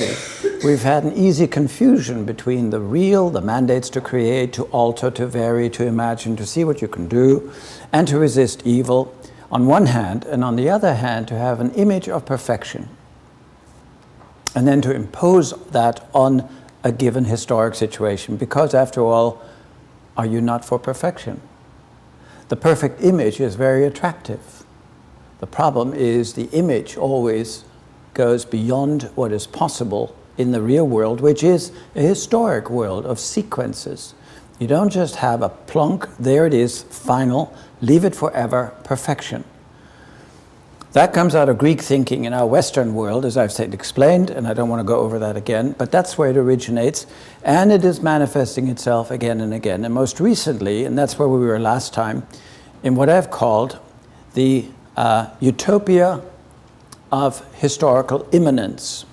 history, we've had an easy confusion between the real, the mandates to create, to alter, to vary, to imagine, to see what you can do, and to resist evil on one hand, and on the other hand, to have an image of perfection, and then to impose that on a given historic situation, because after all, are you not for perfection? The perfect image is very attractive. The problem is the image always goes beyond what is possible in the real world, which is a historic world of sequences. You don't just have a plunk, there it is, final, leave it forever, perfection. That comes out of Greek thinking in our Western world, as I've explained, and I don't want to go over that again, but that's where it originates, and it is manifesting itself again and again. And most recently, and that's where we were last time, in what I've called the utopia of historical immanence.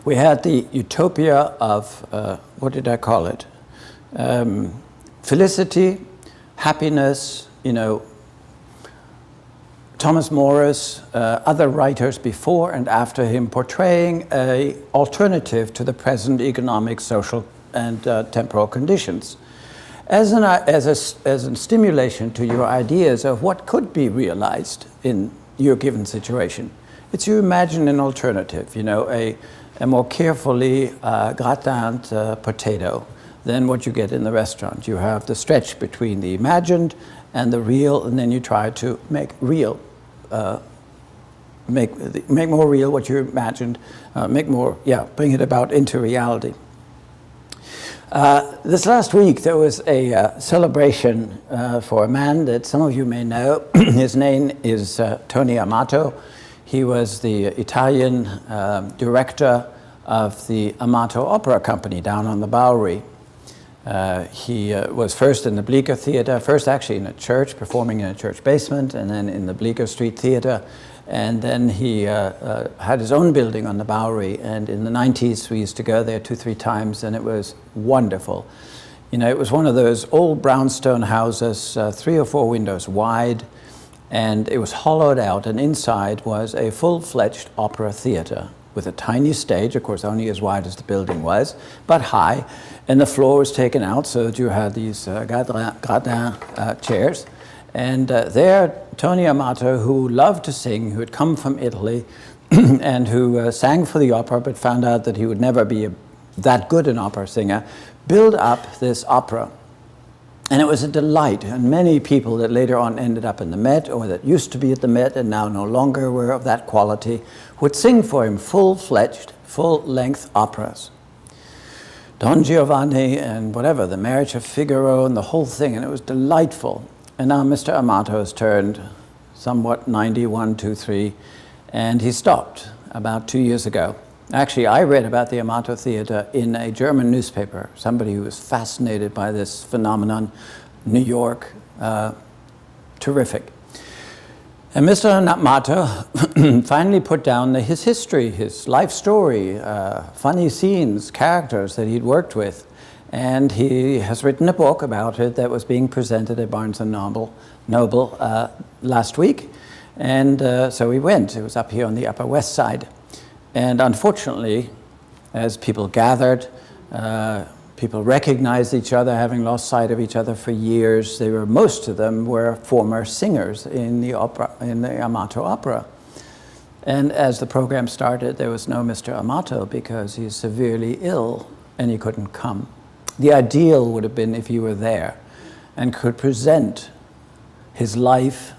We had the utopia of, what did I call it? Felicity, happiness, Thomas Morris, other writers before and after him portraying an alternative to the present economic, social, and temporal conditions as a stimulation to your ideas of what could be realized in your given situation. It's you imagine an alternative, a more carefully gratined potato than what you get in the restaurant. You have the stretch between the imagined and the real, and then you try to make real, make more real what you imagined, bring it about into reality. This last week there was a celebration for a man that some of you may know. His name is Tony Amato. He was the Italian director of the Amato Opera Company down on the Bowery. He was first in the Bleecker Theater, first actually in a church, performing in a church basement, and then in the Bleecker Street Theater. And then he had his own building on the Bowery, and in the 90s we used to go there 2-3 times, and it was wonderful. It was one of those old brownstone houses, 3 or 4 windows wide, and it was hollowed out, and inside was a full-fledged opera theater with a tiny stage, of course only as wide as the building was, but high, and the floor was taken out so that you had these gradin chairs. And there, Tony Amato, who loved to sing, who had come from Italy, and who sang for the opera, but found out that he would never be that good an opera singer, built up this opera. And it was a delight, and many people that later on ended up in the Met, or that used to be at the Met and now no longer were of that quality, would sing for him full-fledged, full-length operas. Don Giovanni and whatever, The Marriage of Figaro and the whole thing, and it was delightful. And now Mr. Amato has turned somewhat 91, 2, 3, and he stopped about 2 years ago. Actually, I read about the Amato Theater in a German newspaper, somebody who was fascinated by this phenomenon, New York, terrific. And Mr. Amato finally put down his history, his life story, funny scenes, characters that he'd worked with. And he has written a book about it that was being presented at Barnes & Noble last week. And so we went. It was up here on the Upper West Side. And unfortunately, as people gathered, people recognized each other, having lost sight of each other for years. Most of them were former singers in the Amato Opera. And as the program started, there was no Mr. Amato because he's severely ill and he couldn't come. The ideal would have been if he were there and could present his life,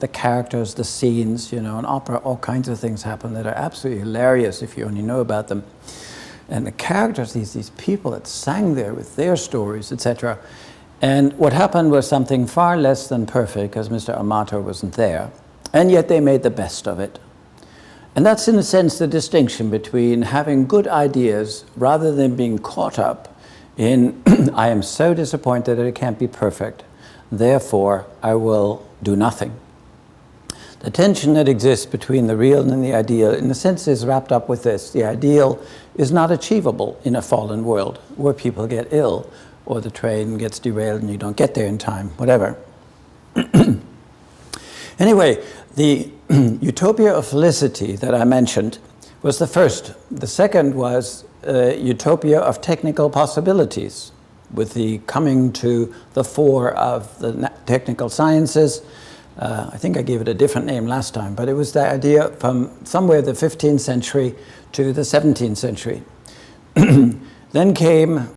the characters, the scenes. In opera, all kinds of things happen that are absolutely hilarious if you only know about them. And the characters, these people that sang there with their stories, etc. And what happened was something far less than perfect because Mr. Amato wasn't there. And yet they made the best of it. And that's in a sense the distinction between having good ideas rather than being caught up in, I am so disappointed that it can't be perfect, therefore I will do nothing. The tension that exists between the real and the ideal, in a sense, is wrapped up with this. The ideal is not achievable in a fallen world where people get ill or the train gets derailed and you don't get there in time, whatever. Anyway, the utopia of felicity that I mentioned was the first. The second was utopia of technical possibilities, with the coming to the fore of the technical sciences. I think I gave it a different name last time, but it was the idea from somewhere the 15th century to the 17th century. Then came